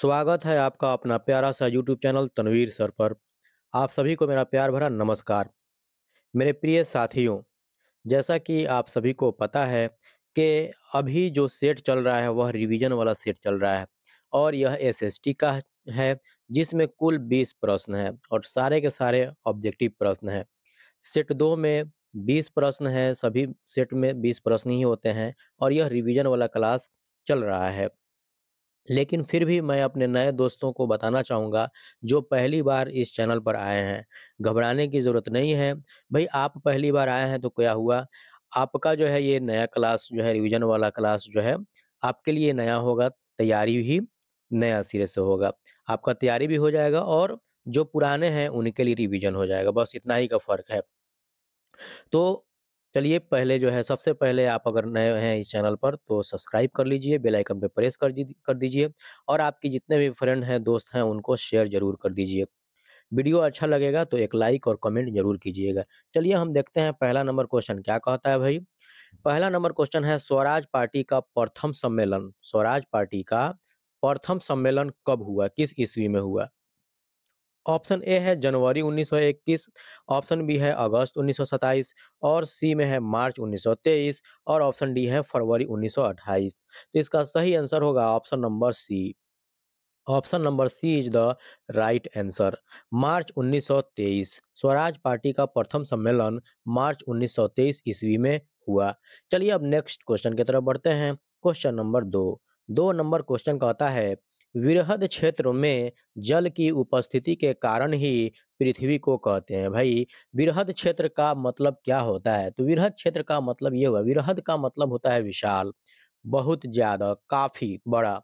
स्वागत है आपका अपना प्यारा सा यूट्यूब चैनल तनवीर सर पर। आप सभी को मेरा प्यार भरा नमस्कार। मेरे प्रिय साथियों, जैसा कि आप सभी को पता है कि अभी जो सेट चल रहा है वह रिवीजन वाला सेट चल रहा है और यह एसएसटी का है जिसमें कुल 20 प्रश्न हैं और सारे के सारे ऑब्जेक्टिव प्रश्न हैं। सेट 2 में 20 प्रश्न हैं, सभी सेट में 20 प्रश्न ही होते हैं और यह रिवीजन वाला क्लास चल रहा है। लेकिन फिर भी मैं अपने नए दोस्तों को बताना चाहूँगा, जो पहली बार इस चैनल पर आए हैं, घबराने की ज़रूरत नहीं है। भई आप पहली बार आए हैं तो क्या हुआ, आपका जो है ये नया क्लास जो है रिवीज़न वाला क्लास जो है, आपके लिए नया होगा, तैयारी भी नया सिरे से होगा। आपका तैयारी भी हो जाएगा और जो पुराने हैं उनके लिए रिवीज़न हो जाएगा, बस इतना ही का फ़र्क है। तो चलिए पहले जो है सबसे पहले आप अगर नए हैं इस चैनल पर तो सब्सक्राइब कर लीजिए, बेल आइकन पे प्रेस कर दीजिए और आपके जितने भी फ्रेंड हैं, दोस्त हैं उनको शेयर ज़रूर कर दीजिए। वीडियो अच्छा लगेगा तो एक लाइक और कमेंट ज़रूर कीजिएगा। चलिए हम देखते हैं पहला नंबर क्वेश्चन क्या कहता है भई? पहला नंबर क्वेश्चन है स्वराज पार्टी का प्रथम सम्मेलन, स्वराज पार्टी का प्रथम सम्मेलन कब हुआ? किस ईस्वी में हुआ? ऑप्शन ए है जनवरी 1921, ऑप्शन बी है अगस्त 1927 और सी में है मार्च 1923 और ऑप्शन डी है फरवरी 1928। तो इसका सही आंसर होगा option number C. Option number C is the right answer. मार्च 1923 स्वराज पार्टी का प्रथम सम्मेलन मार्च 1923 ईस्वी में हुआ। चलिए अब नेक्स्ट क्वेश्चन की तरफ बढ़ते हैं। Question number 2। 2 नंबर क्वेश्चन कहता है वृहद क्षेत्र में जल की उपस्थिति के कारण ही पृथ्वी को कहते हैं। भाई वृहद क्षेत्र का मतलब क्या होता है? तो वृहद क्षेत्र का मतलब ये हुआ, वृहद का मतलब होता है विशाल, बहुत ज्यादा, काफी बड़ा।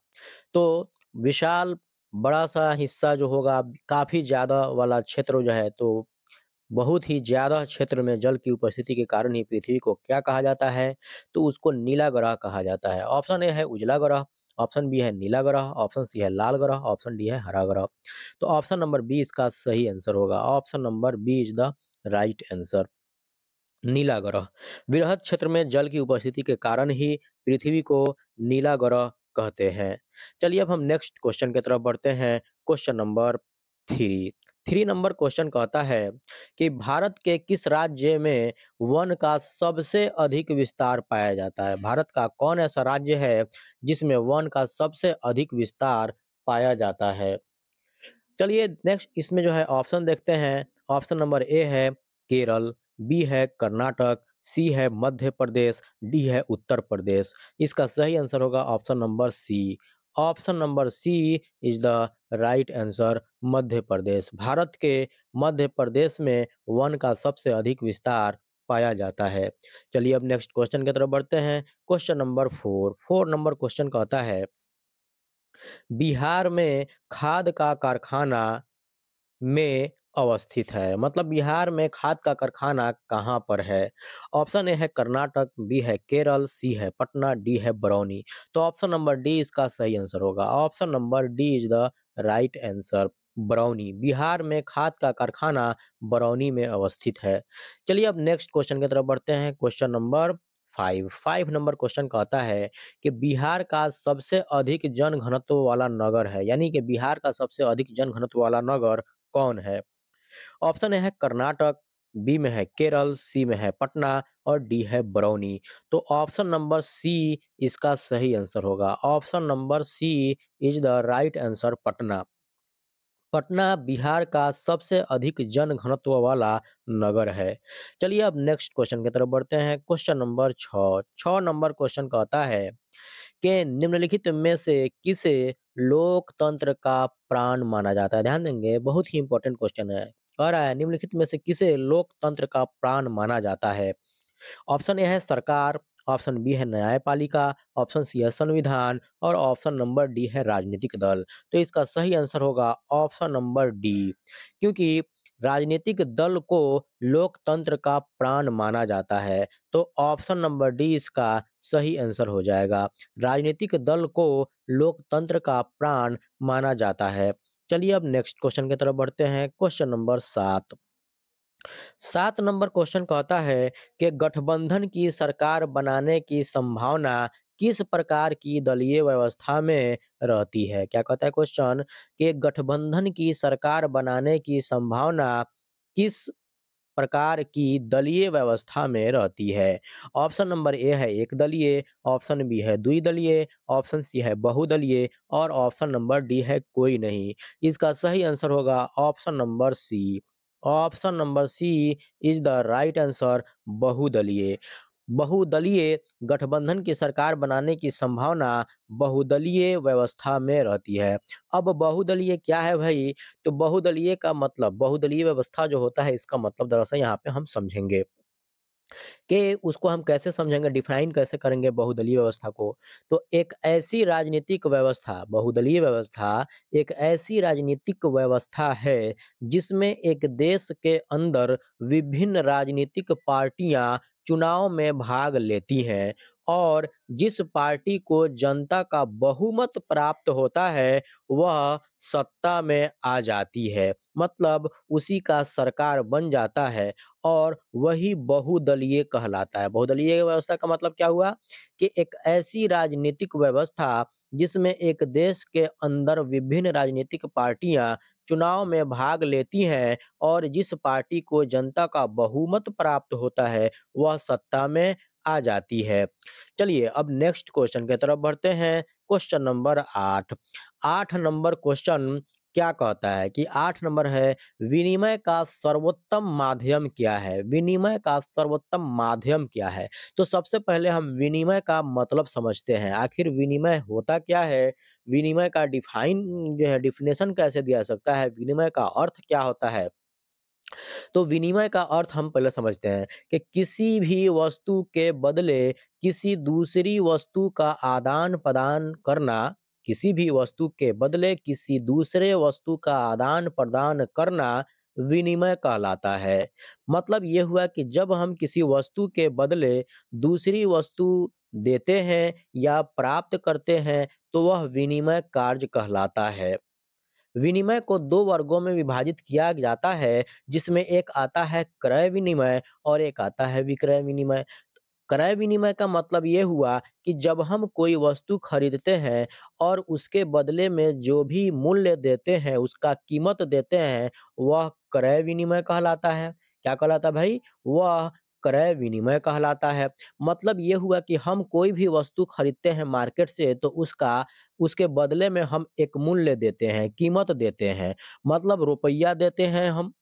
तो विशाल बड़ा-सा हिस्सा जो होगा काफ़ी ज़्यादा वाला क्षेत्र जो है तो बहुत ही ज़्यादा क्षेत्र में जल की उपस्थिति के कारण ही पृथ्वी को क्या कहा जाता है? तो उसको नीला ग्रह कहा जाता है। ऑप्शन ए है उजला ग्रह, ऑप्शन बी है नीला ग्रह, ऑप्शन सी है लाल ग्रह, ऑप्शन डी है हरा ग्रह। तो ऑप्शन नंबर बी इसका सही आंसर होगा। Option number B is the right answer. नीला ग्रह। वृहद क्षेत्र में जल की उपस्थिति के कारण ही पृथ्वी को नीला ग्रह कहते हैं। चलिए अब हम नेक्स्ट क्वेश्चन की तरफ बढ़ते हैं। Question number 3। 3 नंबर क्वेश्चन कहता है कि भारत के किस राज्य में वन का सबसे अधिक विस्तार पाया जाता है? भारत का कौन ऐसा राज्य है जिसमें वन का सबसे अधिक विस्तार पाया जाता है? चलिए नेक्स्ट इसमें जो है ऑप्शन देखते हैं। ऑप्शन नंबर ए है केरल, बी है कर्नाटक, सी है मध्य प्रदेश, डी है उत्तर प्रदेश। इसका सही आंसर होगा option number C. Option number C is the right answer, Madhya Pradesh. Bharat के मध्य प्रदेश में वन का सबसे अधिक विस्तार पाया जाता है। चलिए अब नेक्स्ट क्वेश्चन की तरफ बढ़ते हैं। Question number 4। 4 नंबर क्वेश्चन कहता है बिहार में खाद का कारखाना में अवस्थित है, मतलब बिहार में खाद का कारखाना कहाँ पर है? ऑप्शन ए है कर्नाटक, बी है केरल, सी है पटना, डी है बरौनी। तो ऑप्शन नंबर डी इसका सही आंसर होगा। Option number D is the right answer, Barauni. Bihar में खाद का कारखाना बरौनी में अवस्थित है। चलिए अब नेक्स्ट क्वेश्चन की तरफ बढ़ते हैं। Question number 5। 5 नंबर क्वेश्चन कहता है कि बिहार का सबसे अधिक जनघनत्व वाला नगर है, यानी कि बिहार का सबसे अधिक जनघनत्व वाला नगर कौन है? ऑप्शन ए है कर्नाटक, बी में है केरल, सी में है पटना और डी है बरौनी। तो ऑप्शन नंबर सी इसका सही आंसर होगा। Option number C is the right answer, Patna. Patna Bihar का सबसे अधिक जनघनत्व वाला नगर है। चलिए अब नेक्स्ट क्वेश्चन की तरफ बढ़ते हैं। Question number 6। 6 नंबर क्वेश्चन कहता है कि निम्नलिखित में से किसे लोकतंत्र का प्राण माना जाता है? ध्यान देंगे, बहुत ही इंपॉर्टेंट क्वेश्चन है। कह रहा है निम्नलिखित में से किसे लोकतंत्र का प्राण माना जाता है? ऑप्शन ए है सरकार, ऑप्शन बी है न्यायपालिका, ऑप्शन सी है संविधान और ऑप्शन नंबर डी है राजनीतिक दल। तो इसका सही आंसर होगा ऑप्शन नंबर डी, क्योंकि राजनीतिक दल को लोकतंत्र का प्राण माना जाता है। तो ऑप्शन नंबर डी इसका सही आंसर हो जाएगा। राजनीतिक दल को लोकतंत्र का प्राण माना जाता है। चलिए अब नेक्स्ट क्वेश्चन की तरफ बढ़ते हैं। Question number 7। 7 नंबर क्वेश्चन कहता है कि गठबंधन की सरकार बनाने की संभावना किस प्रकार की दलीय व्यवस्था में रहती है? क्या कहता है क्वेश्चन कि गठबंधन की सरकार बनाने की संभावना किस प्रकार की दलीय व्यवस्था में रहती है? ऑप्शन नंबर ए है एक दलीय, ऑप्शन बी है द्विदलीय, ऑप्शन सी है बहुदलीय और ऑप्शन नंबर डी है कोई नहीं। इसका सही आंसर होगा option number C. Option number C is the right answer, बहुदलीय। बहुदलीय गठबंधन की सरकार बनाने की संभावना बहुदलीय व्यवस्था में रहती है। अब बहुदलीय क्या है भाई? तो बहुदलीय का मतलब बहुदलीय व्यवस्था जो होता है इसका मतलब दरअसल यहाँ पे हम समझेंगे। कि उसको हम कैसे समझेंगे, डिफाइन कैसे करेंगे बहुदलीय व्यवस्था को? तो एक ऐसी राजनीतिक व्यवस्था बहुदलीय व्यवस्था एक ऐसी राजनीतिक व्यवस्था है, जिसमें एक देश के अंदर विभिन्न राजनीतिक पार्टियाँ चुनाव में भाग लेती हैं और जिस पार्टी को जनता का बहुमत प्राप्त होता है, वह सत्ता में आ जाती है। मतलब उसी का सरकार बन जाता है और वही बहुदलीय कहलाता है। बहुदलीय व्यवस्था का मतलब क्या हुआ कि एक ऐसी राजनीतिक व्यवस्था जिसमें एक देश के अंदर विभिन्न राजनीतिक पार्टियां चुनाव में भाग लेती हैं और जिस पार्टी को जनता का बहुमत प्राप्त होता है वह सत्ता में आ जाती है। चलिए अब नेक्स्ट क्वेश्चन की तरफ बढ़ते हैं। Question number 8। 8 नंबर क्वेश्चन क्या कहता है कि 8 नंबर है विनिमय का सर्वोत्तम माध्यम क्या है? विनिमय का सर्वोत्तम माध्यम क्या है? तो सबसे पहले हम विनिमय का मतलब समझते हैं। आखिर विनिमय होता क्या है? विनिमय का डिफाइन जो है डेफिनेशन कैसे दिया जा सकता है? विनिमय का अर्थ क्या होता है? तो विनिमय का अर्थ हम पहले समझते हैं कि किसी भी वस्तु के बदले किसी दूसरी वस्तु का आदान-प्रदान करना, किसी भी वस्तु के बदले किसी दूसरे वस्तु का आदान-प्रदान करना विनिमय कहलाता है। मतलब ये हुआ कि जब हम किसी वस्तु के बदले दूसरी वस्तु देते हैं या प्राप्त करते हैं, तो वह विनिमय कार्य कहलाता है। विनिमय को 2 वर्गों में विभाजित किया जाता है, जिसमें एक आता है क्रय विनिमय और एक आता है विक्रय विनिमय। क्रय विनिमय का मतलब ये हुआ कि जब हम कोई वस्तु खरीदते हैं और उसके बदले में जो भी मूल्य देते हैं, उसका कीमत देते हैं, वह क्रय विनिमय कहलाता है। क्या कहलाता है भाई? वह क्रय विनिमय कहलाता है। मतलब ये हुआ कि हम कोई भी वस्तु खरीदते हैं मार्केट से तो उसके बदले में हम एक मूल्य देते हैं, कीमत देते हैं। मतलब रुपया देते हैं हम,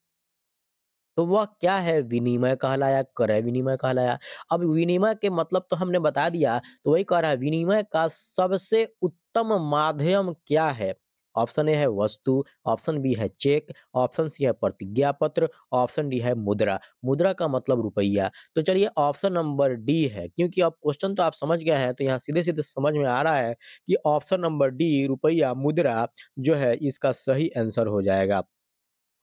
तो वह क्या है? विनिमय कहलाया, क्रय विनिमय कहलाया। अब विनिमय के मतलब तो हमने बता दिया, तो वही कह रहा है विनिमय का सबसे उत्तम माध्यम क्या है? ऑप्शन ए है वस्तु, ऑप्शन बी है चेक, ऑप्शन सी है प्रतिज्ञा पत्र, ऑप्शन डी है मुद्रा। मुद्रा का मतलब रुपया। तो चलिए ऑप्शन नंबर डी है, क्योंकि अब क्वेश्चन तो आप समझ गए हैं, तो यहाँ सीधे-सीधे समझ में आ रहा है कि ऑप्शन नंबर डी रुपया, मुद्रा जो है इसका सही आंसर हो जाएगा।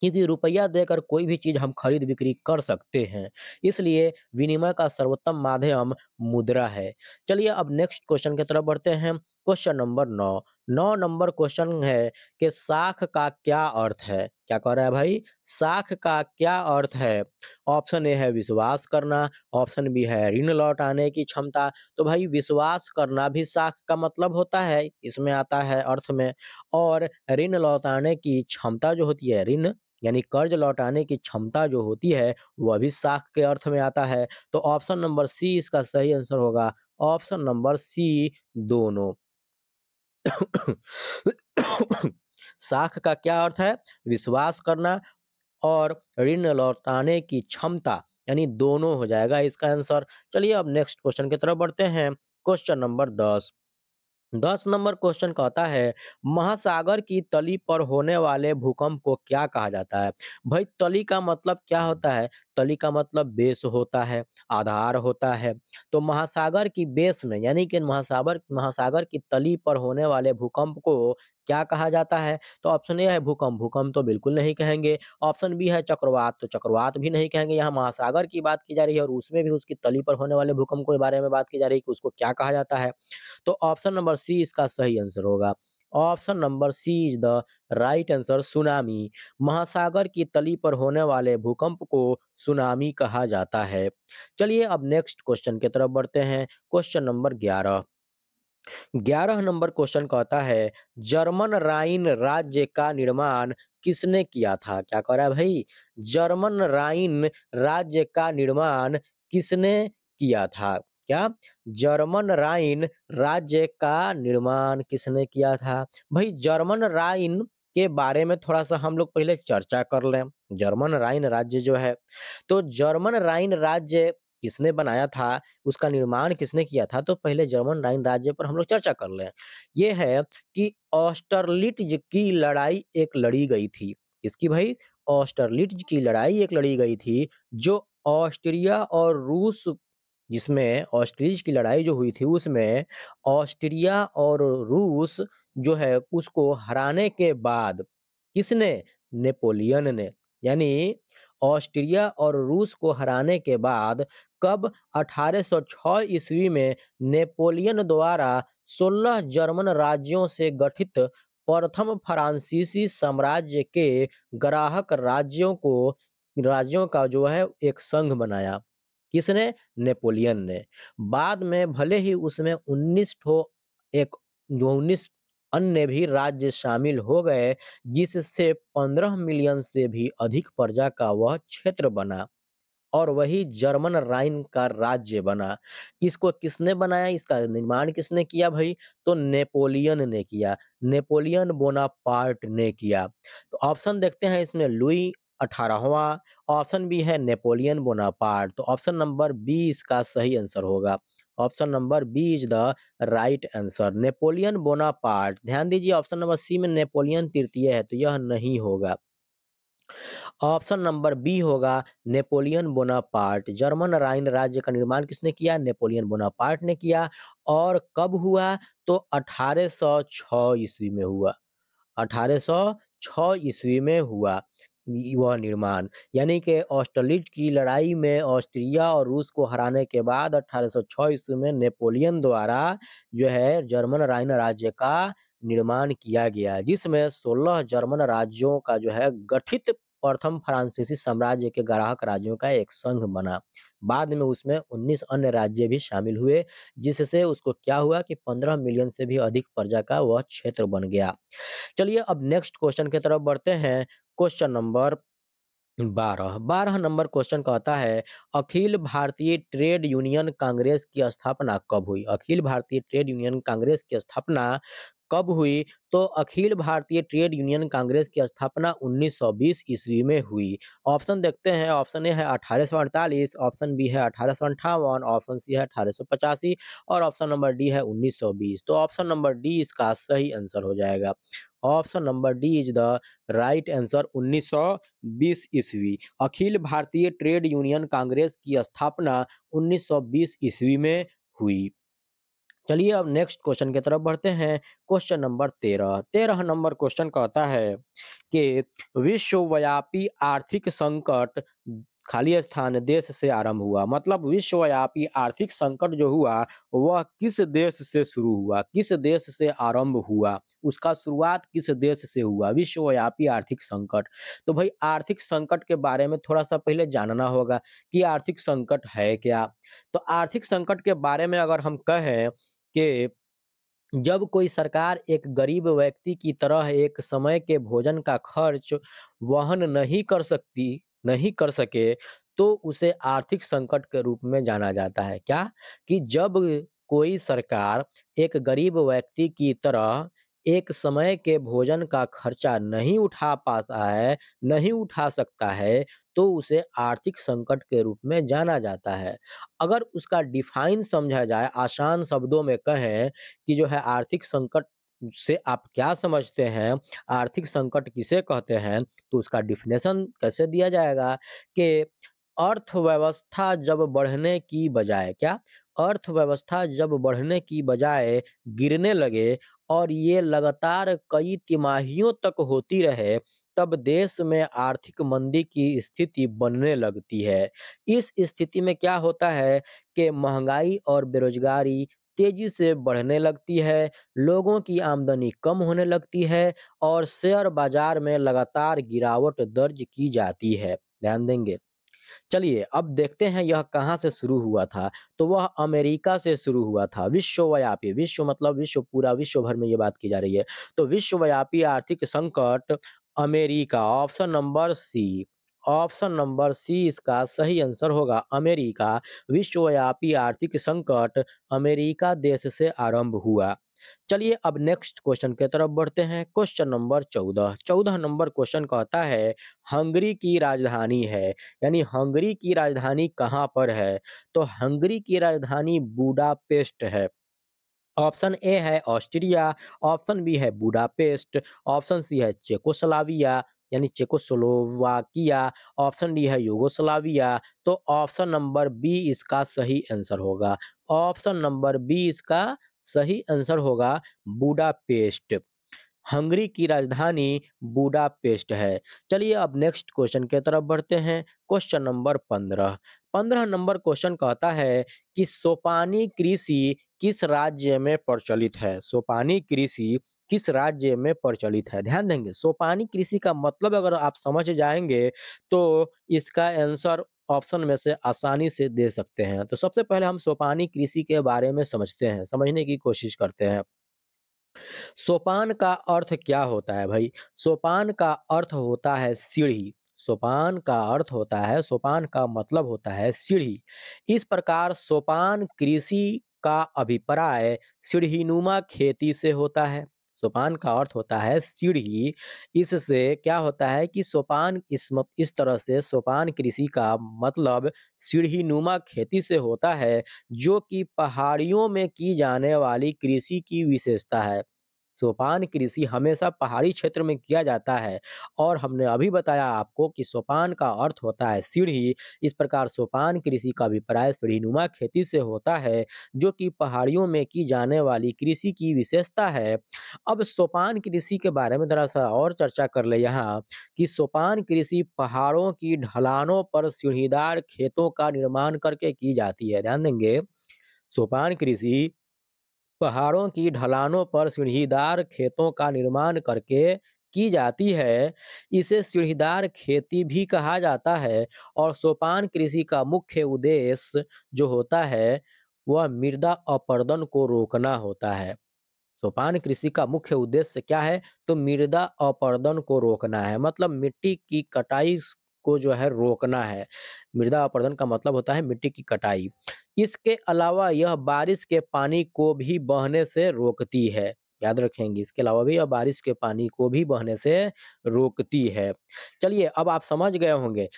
क्योंकि रुपया देकर कोई भी चीज़ हम खरीद-बिक्री कर सकते हैं। इसलिए विनिमय का सर्वोत्तम माध्यम मुद्रा है। चलिए अब नेक्स्ट क्वेश्चन की तरफ बढ़ते हैं। Question number 9। 9 नंबर क्वेश्चन है कि साख का क्या अर्थ है? क्या कह रहा है भाई? साख का क्या अर्थ है? ऑप्शन ए है विश्वास करना, ऑप्शन बी है ऋण लौटाने की क्षमता। तो भाई विश्वास करना भी साख का मतलब होता है, इसमें आता है अर्थ में। और ऋण लौटाने की क्षमता जो होती है, ऋण यानी कर्ज लौटाने की क्षमता जो होती है, वह भी साख के अर्थ में आता है। तो ऑप्शन नंबर सी इसका सही आंसर होगा। ऑप्शन नंबर सी दोनों। साख का क्या अर्थ है? विश्वास करना और ऋण लौटाने की क्षमता, यानी दोनों हो जाएगा इसका आंसर। चलिए अब नेक्स्ट क्वेश्चन की तरफ बढ़ते हैं। Question number 10। 10 नंबर क्वेश्चन कहता है महासागर की तली पर होने वाले भूकंप को क्या कहा जाता है? भाई तली का मतलब क्या होता है? तली का मतलब बेस होता है, आधार होता है। तो महासागर की बेस में यानी कि महासागर महासागर की तली पर होने वाले भूकंप को क्या कहा जाता है? तो ऑप्शन ए है भूकंप, भूकंप तो बिल्कुल नहीं कहेंगे। ऑप्शन बी है चक्रवात, तो चक्रवात भी नहीं कहेंगे। यहाँ महासागर की बात की जा रही है और उसमें भी उसकी तली पर होने वाले भूकंप के बारे में बात की जा रही है कि उसको क्या कहा जाता है। तो ऑप्शन नंबर सी इसका सही आंसर होगा। Option number C is the right answer tsunami. महासागर की तली पर होने वाले भूकंप को सुनामी कहा जाता है। चलिए अब नेक्स्ट क्वेश्चन की तरफ बढ़ते हैं। Question number 11। 11 नंबर क्वेश्चन कहता है, जर्मन राइन राज्य का निर्माण किसने किया था? क्या कह रहा है भाई? जर्मन राइन राज्य का निर्माण किसने किया था? क्या? जर्मन राइन राज्य का निर्माण किसने किया था? भाई जर्मन राइन के बारे में थोड़ा-सा हम लोग पहले चर्चा कर लें। जर्मन राइन राज्य जो है, तो जर्मन राइन राज्य किसने बनाया था? उसका निर्माण किसने किया था? तो पहले जर्मन राइन राज्य पर हम लोग चर्चा कर लें। ये है कि ऑस्टरलिट्ज़ की लड़ाई एक लड़ी गई थी। किसकी भाई? ऑस्टरलिट्ज़ की लड़ाई एक लड़ी गई थी, जो ऑस्ट्रिया और रूस जिसमें ऑस्ट्रिच की लड़ाई जो हुई थी उसमें ऑस्ट्रिया और रूस जो है उसको हराने के बाद किसने? नेपोलियन ने। यानी ऑस्ट्रिया और रूस को हराने के बाद कब 1806 ईस्वी में नेपोलियन द्वारा 16 जर्मन राज्यों से गठित प्रथम फ्रांसीसी साम्राज्य के ग्राहक राज्यों का जो है एक संघ बनाया। किसने? नेपोलियन ने। बाद में भले ही उसमें 19 ठो एक जो 19 अन्य भी राज्य शामिल हो गए, जिससे 15 मिलियन से भी अधिक प्रजा का वह क्षेत्र बना और वही जर्मन राइन का राज्य बना। इसको किसने बनाया? इसका निर्माण किसने किया भई? तो नेपोलियन ने किया। नेपोलियन बोनापार्ट ने किया। तो ऑप्शन देखते हैं इसमें लुई 18वां, ऑप्शन बी है नेपोलियन बोनापार्ट। तो ऑप्शन नंबर बी इसका सही आंसर होगा। Option number B is the right answer Napoleon Bonaparte. ध्यान दीजिए ऑप्शन नंबर सी में नेपोलियन तृतीय है, तो यह नहीं होगा। ऑप्शन नंबर बी होगा नेपोलियन बोनापार्ट। जर्मन राइन राज्य का निर्माण किसने किया? नेपोलियन बोनापार्ट ने किया। और कब हुआ? तो 1806 ईस्वी में हुआ। 1806 ईस्वी में हुआ वह निर्माण। यानी कि ऑस्टरलिट की लड़ाई में ऑस्ट्रिया और रूस को हराने के बाद 1806 ईस्वी में नेपोलियन द्वारा जो है जर्मन राइन राज्य का निर्माण किया गया, जिसमें 16 जर्मन राज्यों का जो है गठित प्रथम फ्रांसीसी साम्राज्य के ग्राहक राज्यों का एक संघ बना। बाद में उसमें 19 अन्य राज्य भी शामिल हुए, जिससे उसको क्या हुआ कि 15 मिलियन से भी अधिक प्रजा का वह क्षेत्र बन गया। चलिए अब नेक्स्ट क्वेश्चन की तरफ बढ़ते हैं। क्वेश्चन नंबर 12 नंबर क्वेश्चन कहता है, अखिल भारतीय ट्रेड यूनियन कांग्रेस की स्थापना कब हुई? अखिल भारतीय ट्रेड यूनियन कांग्रेस की स्थापना कब हुई? तो अखिल भारतीय ट्रेड यूनियन कांग्रेस की स्थापना 1920 ईस्वी में हुई। ऑप्शन देखते हैं। ऑप्शन ए है 1848, ऑप्शन बी है 1858, ऑप्शन सी है 1885 और ऑप्शन नंबर डी है 1920। तो ऑप्शन नंबर डी इसका सही आंसर हो जाएगा। Option number D is the right answer 1920 ईस्वी। अखिल भारतीय ट्रेड यूनियन कांग्रेस की स्थापना 1920 ईस्वी में हुई। चलिए अब नेक्स्ट क्वेश्चन की तरफ बढ़ते हैं। क्वेश्चन नंबर 13 नंबर क्वेश्चन कहता है कि विश्वव्यापी आर्थिक संकट खाली स्थान देश से आरंभ हुआ। मतलब विश्वव्यापी आर्थिक संकट जो हुआ वह किस देश से शुरू हुआ? किस देश से आरंभ हुआ? उसका शुरुआत किस देश से हुआ? विश्वव्यापी आर्थिक संकट। तो भाई आर्थिक संकट के बारे में थोड़ा-सा पहले जानना होगा कि आर्थिक संकट है क्या? तो आर्थिक संकट के बारे में अगर हम कहें कि जब कोई सरकार एक गरीब व्यक्ति की तरह एक समय के भोजन का खर्च वहन नहीं कर सके, तो उसे आर्थिक संकट के रूप में जाना जाता है। क्या? कि जब कोई सरकार एक गरीब व्यक्ति की तरह एक समय के भोजन का खर्चा नहीं उठा पाता है, नहीं उठा सकता है, तो उसे आर्थिक संकट के रूप में जाना जाता है। अगर उसका डिफाइन समझा जाए, आसान शब्दों में कहें कि जो है आर्थिक संकट से आप क्या समझते हैं? आर्थिक संकट किसे कहते हैं? तो उसका डेफिनेशन कैसे दिया जाएगा कि अर्थव्यवस्था जब बढ़ने की बजाय क्या? अर्थव्यवस्था जब बढ़ने की बजाय गिरने लगे और ये लगातार कई तिमाहियों तक होती रहे, तब देश में आर्थिक मंदी की स्थिति बनने लगती है। इस स्थिति में क्या होता है कि महँगाई और बेरोज़गारी तेजी से बढ़ने लगती है, लोगों की आमदनी कम होने लगती है और शेयर बाजार में लगातार गिरावट दर्ज की जाती है। ध्यान देंगे। चलिए अब देखते हैं यह कहाँ से शुरू हुआ था। तो वह अमेरिका से शुरू हुआ था। विश्वव्यापी, विश्व मतलब विश्व, पूरा विश्व भर में ये बात की जा रही है। तो विश्वव्यापी आर्थिक संकट America, option number C. Option number C इसका सही आंसर होगा, अमेरिका। विश्वव्यापी आर्थिक संकट अमेरिका देश से आरंभ हुआ। चलिए अब नेक्स्ट क्वेश्चन की तरफ बढ़ते हैं। Question number 14। 14 नंबर क्वेश्चन कहता है, हंगरी की राजधानी है, यानी हंगरी की राजधानी कहाँ पर है? तो हंगरी की राजधानी बुडापेस्ट है। ऑप्शन ए है ऑस्ट्रिया, ऑप्शन बी है बुडापेस्ट, ऑप्शन सी है चेकोस्लोवाकिया यानी चेकोस्लोवाकिया, ऑप्शन डी है यूगोस्लाविया। तो ऑप्शन नंबर बी इसका सही आंसर होगा। ऑप्शन नंबर बी इसका सही आंसर होगा, बुडापेस्ट। हंगरी की राजधानी बुडापेस्ट है। चलिए अब नेक्स्ट क्वेश्चन की तरफ बढ़ते हैं। Question number 15। 15 नंबर क्वेश्चन कहता है कि सोपानी कृषि किस राज्य में प्रचलित है? सोपानी कृषि किस राज्य में प्रचलित है? ध्यान देंगे, सोपानी कृषि का मतलब अगर आप समझ जाएंगे तो इसका आंसर ऑप्शन में से आसानी से दे सकते हैं। तो सबसे पहले हम सोपानी कृषि के बारे में समझते हैं, समझने की कोशिश करते हैं। सोपान का अर्थ क्या होता है भाई? सोपान का अर्थ होता है सीढ़ी। सोपान का अर्थ होता है, सोपान का मतलब होता है सीढ़ी। इस प्रकार सोपान कृषि का अभिप्राय सीढ़ीनुमा खेती से होता है। सोपान का अर्थ होता है सीढ़ी। इससे क्या होता है कि सोपान इस तरह से सोपान कृषि का मतलब सीढ़ीनुमा खेती से होता है, जो कि पहाड़ियों में की जाने वाली कृषि की विशेषता है। सोपान कृषि हमेशा पहाड़ी क्षेत्र में किया जाता है और हमने अभी बताया आपको कि सोपान का अर्थ होता है सीढ़ी। इस प्रकार सोपान कृषि का अभिप्राय सीढ़ीनुमा खेती से होता है, जो कि पहाड़ियों में की जाने वाली कृषि की विशेषता है। अब सोपान कृषि के बारे में थोड़ा सा और चर्चा कर ले यहाँ, कि सोपान कृषि पहाड़ों की ढलानों पर सीढ़ीदार खेतों का निर्माण करके की जाती है। ध्यान देंगे, सोपान कृषि पहाड़ों की ढलानों पर सीढ़ीदार खेतों का निर्माण करके की जाती है। इसे सीढ़ीदार खेती भी कहा जाता है और सोपान कृषि का मुख्य उद्देश्य जो होता है, वह मृदा अपरदन को रोकना होता है। सोपान कृषि का मुख्य उद्देश्य क्या है? तो मृदा अपरदन को रोकना है, मतलब मिट्टी की कटाई को जो है रोकना है। मृदा अपरदन का मतलब होता है मिट्टी की कटाई। इसके अलावा यह बारिश के पानी को भी बहने से रोकती है। याद रखेंगे, इसके अलावा भी यह बारिश के पानी को भी बहने से रोकती है। चलिए अब आप समझ गए होंगे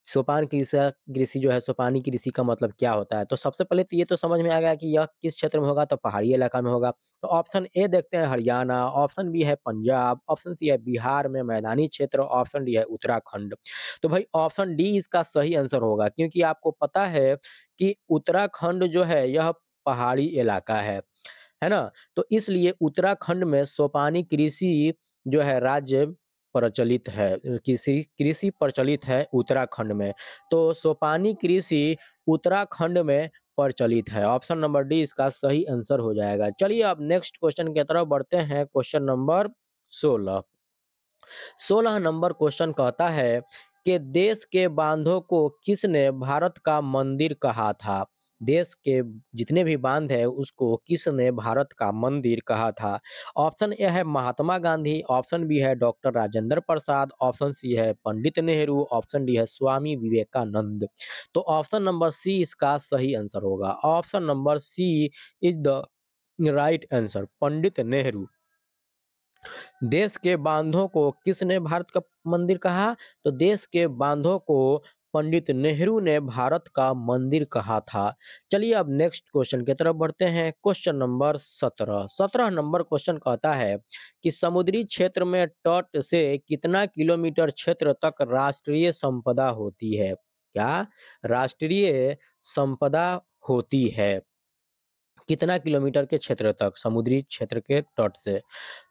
सोपान कृषि कृषि जो है, सोपानी कृषि का मतलब क्या होता है। तो सबसे पहले तो ये तो समझ में आ गया कि यह किस क्षेत्र में होगा, तो पहाड़ी इलाका में होगा। तो ऑप्शन ए देखते हैं हरियाणा, ऑप्शन बी है पंजाब, ऑप्शन सी है बिहार में मैदानी क्षेत्र, ऑप्शन डी है उत्तराखंड। तो भाई ऑप्शन डी इसका सही आंसर होगा, क्योंकि आपको पता है कि उत्तराखंड जो है यह पहाड़ी इलाका है ना? तो इसलिए उत्तराखंड में सोपानी कृषि जो है राज्य प्रचलित है, कृषि कृषि प्रचलित है उत्तराखंड में। तो सोपानी कृषि उत्तराखंड में प्रचलित है। ऑप्शन नंबर डी इसका सही आंसर हो जाएगा। चलिए अब नेक्स्ट क्वेश्चन की तरफ बढ़ते हैं। Question number 16। 16 नंबर क्वेश्चन कहता है कि देश के बांधों को किसने भारत का मंदिर कहा था? देश के जितने भी बांध है उसको किसने भारत का मंदिर कहा था? ऑप्शन ए है महात्मा गांधी, ऑप्शन बी है doctor Rajendra Prasad, option C है पंडित नेहरू, ऑप्शन डी है स्वामी विवेकानंद। तो ऑप्शन नंबर सी इसका सही आंसर होगा। Option number C is the right answer, Pandit Nehru. देश के बांधों को किसने भारत का मंदिर कहा? तो देश के बांधों को पंडित नेहरू ने भारत का मंदिर कहा था। चलिए अब नेक्स्ट क्वेश्चन की तरफ बढ़ते हैं। Question number 17। 17 नंबर क्वेश्चन कहता है कि समुद्री क्षेत्र में तट से कितना किलोमीटर क्षेत्र तक राष्ट्रीय संपदा होती है? क्या राष्ट्रीय संपदा होती है? कितना किलोमीटर के क्षेत्र तक समुद्री क्षेत्र के तट से?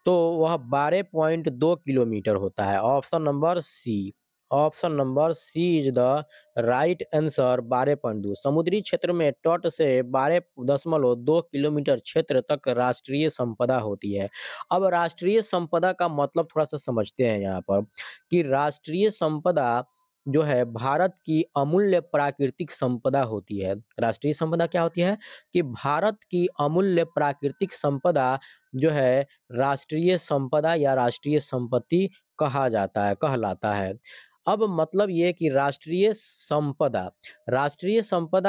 तो वह 12.2 किलोमीटर होता है। Option number C. Option number C is the right answer 12.2। समुद्री क्षेत्र में तट से 12.2 किलोमीटर क्षेत्र तक राष्ट्रीय संपदा होती है। अब राष्ट्रीय संपदा का मतलब थोड़ा सा समझते हैं यहाँ पर कि राष्ट्रीय संपदा जो है भारत की अमूल्य प्राकृतिक संपदा होती है। राष्ट्रीय संपदा क्या होती है कि भारत की अमूल्य प्राकृतिक संपदा जो है राष्ट्रीय संपदा या राष्ट्रीय संपत्ति कहा जाता है कहलाता है। अब मतलब ये कि राष्ट्रीय संपदा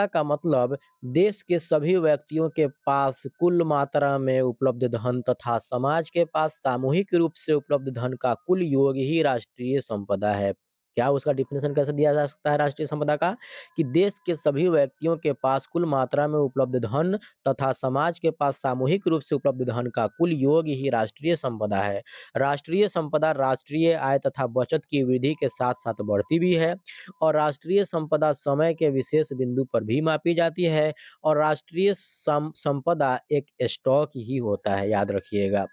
का मतलब देश के सभी व्यक्तियों के पास कुल मात्रा में उपलब्ध धन तथा समाज के पास सामूहिक रूप से उपलब्ध धन का कुल योग ही राष्ट्रीय संपदा है। क्या उसका डिफिनेशन कैसे दिया जा सकता है राष्ट्रीय संपदा का कि देश के सभी व्यक्तियों के पास कुल मात्रा में उपलब्ध धन तथा समाज के पास सामूहिक रूप से उपलब्ध धन का कुल योग ही राष्ट्रीय संपदा है। राष्ट्रीय संपदा राष्ट्रीय आय तथा बचत की वृद्धि के साथ साथ बढ़ती भी है और राष्ट्रीय संपदा समय के विशेष बिंदु पर भी मापी जाती है और राष्ट्रीय संपदा एक स्टॉक ही होता है, याद रखिएगा।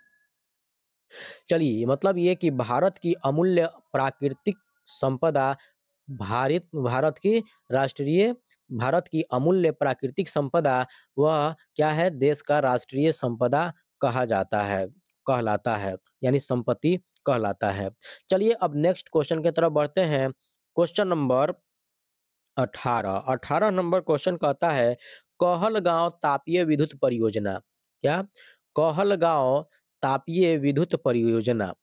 चलिए मतलब ये कि प्राकृतिक संपदा भारत की राष्ट्रीय भारत की अमूल्य प्राकृतिक संपदा वह क्या है देश का राष्ट्रीय संपदा कहा जाता है कहलाता है यानी संपत्ति कहलाता है। चलिए अब नेक्स्ट क्वेश्चन की तरफ बढ़ते हैं। क्वेश्चन नंबर 18 नंबर क्वेश्चन कहता है कहलगांव तापीय विद्युत परियोजना। क्या कहलगांव तापीय विद्युत परियोजना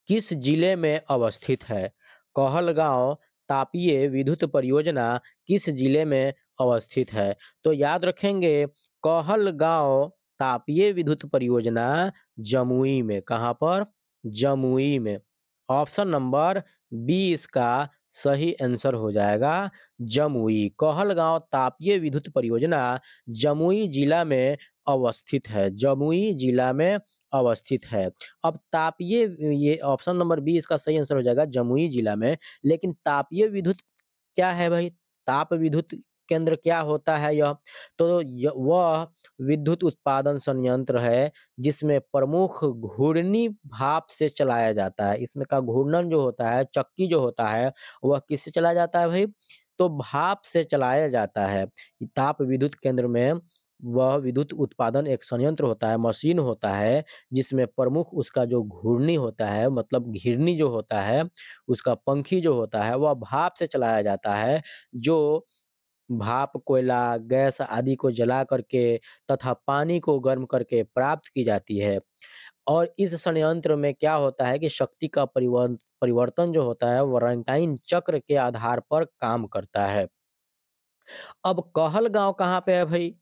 किस जिले में अवस्थित है? कहलगांव तापीय विद्युत परियोजना किस जिले में अवस्थित है? तो याद रखेंगे कहलगांव तापीय विद्युत परियोजना जमुई में। कहाँ पर? जमुई में। ऑप्शन नंबर बी इसका सही आंसर हो जाएगा जमुई। कहलगांव तापीय विद्युत परियोजना जमुई जिला में अवस्थित है। जमुई जिला में अवस्थित है। अब तापीय ये ऑप्शन नंबर बी इसका सही आंसर हो जाएगा जमुई जिला में। लेकिन तापीय विद्युत क्या है भाई? ताप विद्युत केंद्र क्या होता है यह? तो वह विद्युत उत्पादन संयंत्र है जिसमें प्रमुख घूर्णी भाप से चलाया जाता है। इसमें का घूर्णन जो होता है, चक्की जो होता है, वह किससे चलाया जाता है भाई? तो भाप से चलाया जाता है। ताप विद्युत केंद्र में वह विद्युत उत्पादन एक संयंत्र होता है, मशीन होता है, जिसमें प्रमुख उसका जो घूर्णी होता है मतलब घिरनी जो होता है, उसका पंखी जो होता है वह भाप से चलाया जाता है, जो भाप कोयला, गैस आदि को जला करके तथा पानी को गर्म करके प्राप्त की जाती है। और इस संयंत्र में क्या होता है कि शक्ति का परिवर्तन जो होता है वो रंकाइन चक्र के आधार पर काम करता है। अब कहलगाँव कहाँ पे है भई?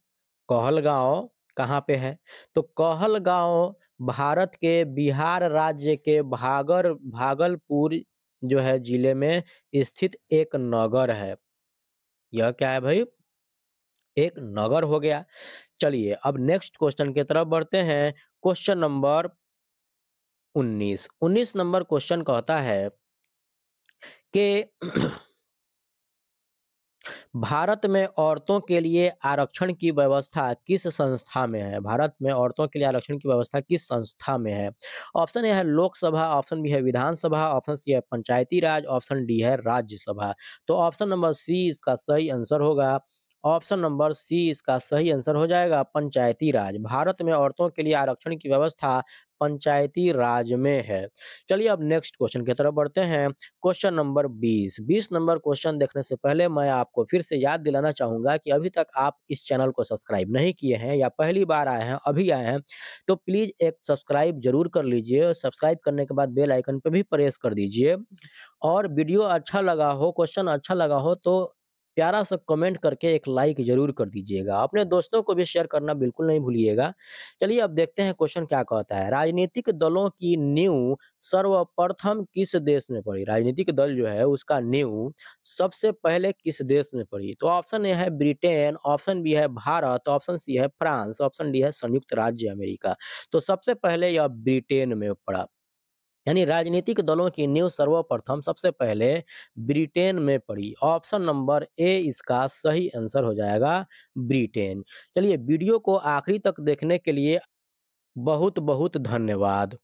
कहलगाँव कहाँ पे है? तो कहलगाँव भारत के बिहार राज्य के भागलपुर जो है जिले में स्थित एक नगर है। यह क्या है भई? एक नगर हो गया। चलिए अब नेक्स्ट क्वेश्चन की तरफ बढ़ते हैं। क्वेश्चन नंबर 19 नंबर क्वेश्चन कहता है कि भारत में औरतों के लिए आरक्षण की व्यवस्था किस संस्था में है? भारत में औरतों के लिए आरक्षण की व्यवस्था किस संस्था में है? ऑप्शन ए है लोकसभा, ऑप्शन बी है विधानसभा, ऑप्शन सी है पंचायती राज, ऑप्शन डी है राज्यसभा। तो ऑप्शन नंबर सी इसका सही आंसर होगा। ऑप्शन नंबर सी इसका सही आंसर हो जाएगा पंचायती राज। भारत में औरतों के लिए आरक्षण की व्यवस्था पंचायती राज में है। चलिए अब नेक्स्ट क्वेश्चन की तरफ बढ़ते हैं। क्वेश्चन नंबर 20 नंबर क्वेश्चन देखने से पहले मैं आपको फिर से याद दिलाना चाहूँगा कि अभी तक आप इस चैनल को सब्सक्राइब नहीं किए हैं या पहली बार आए हैं, अभी आए हैं, तो प्लीज़ एक सब्सक्राइब ज़रूर कर लीजिए। सब्सक्राइब करने के बाद बेल आइकन पे भी प्रेस कर दीजिए और वीडियो अच्छा लगा हो, क्वेश्चन अच्छा लगा हो तो प्यारा सा कमेंट करके एक लाइक ज़रूर कर दीजिएगा। अपने दोस्तों को भी शेयर करना बिल्कुल नहीं भूलिएगा। चलिए अब देखते हैं क्वेश्चन क्या कहता है। राजनीतिक दलों की नींव सर्वप्रथम किस देश में पड़ी? राजनीतिक दल जो है उसका नींव सबसे पहले किस देश में पड़ी? तो ऑप्शन ए है ब्रिटेन, ऑप्शन बी है भारत, ऑप्शन सी है फ्रांस, ऑप्शन डी है संयुक्त राज्य अमेरिका। तो सबसे पहले यह ब्रिटेन में पड़ा। यानी राजनीतिक दलों की नींव सर्वप्रथम सबसे पहले ब्रिटेन में पड़ी। ऑप्शन नंबर ए इसका सही आंसर हो जाएगा ब्रिटेन। चलिए वीडियो को आखिरी तक देखने के लिए बहुत बहुत धन्यवाद।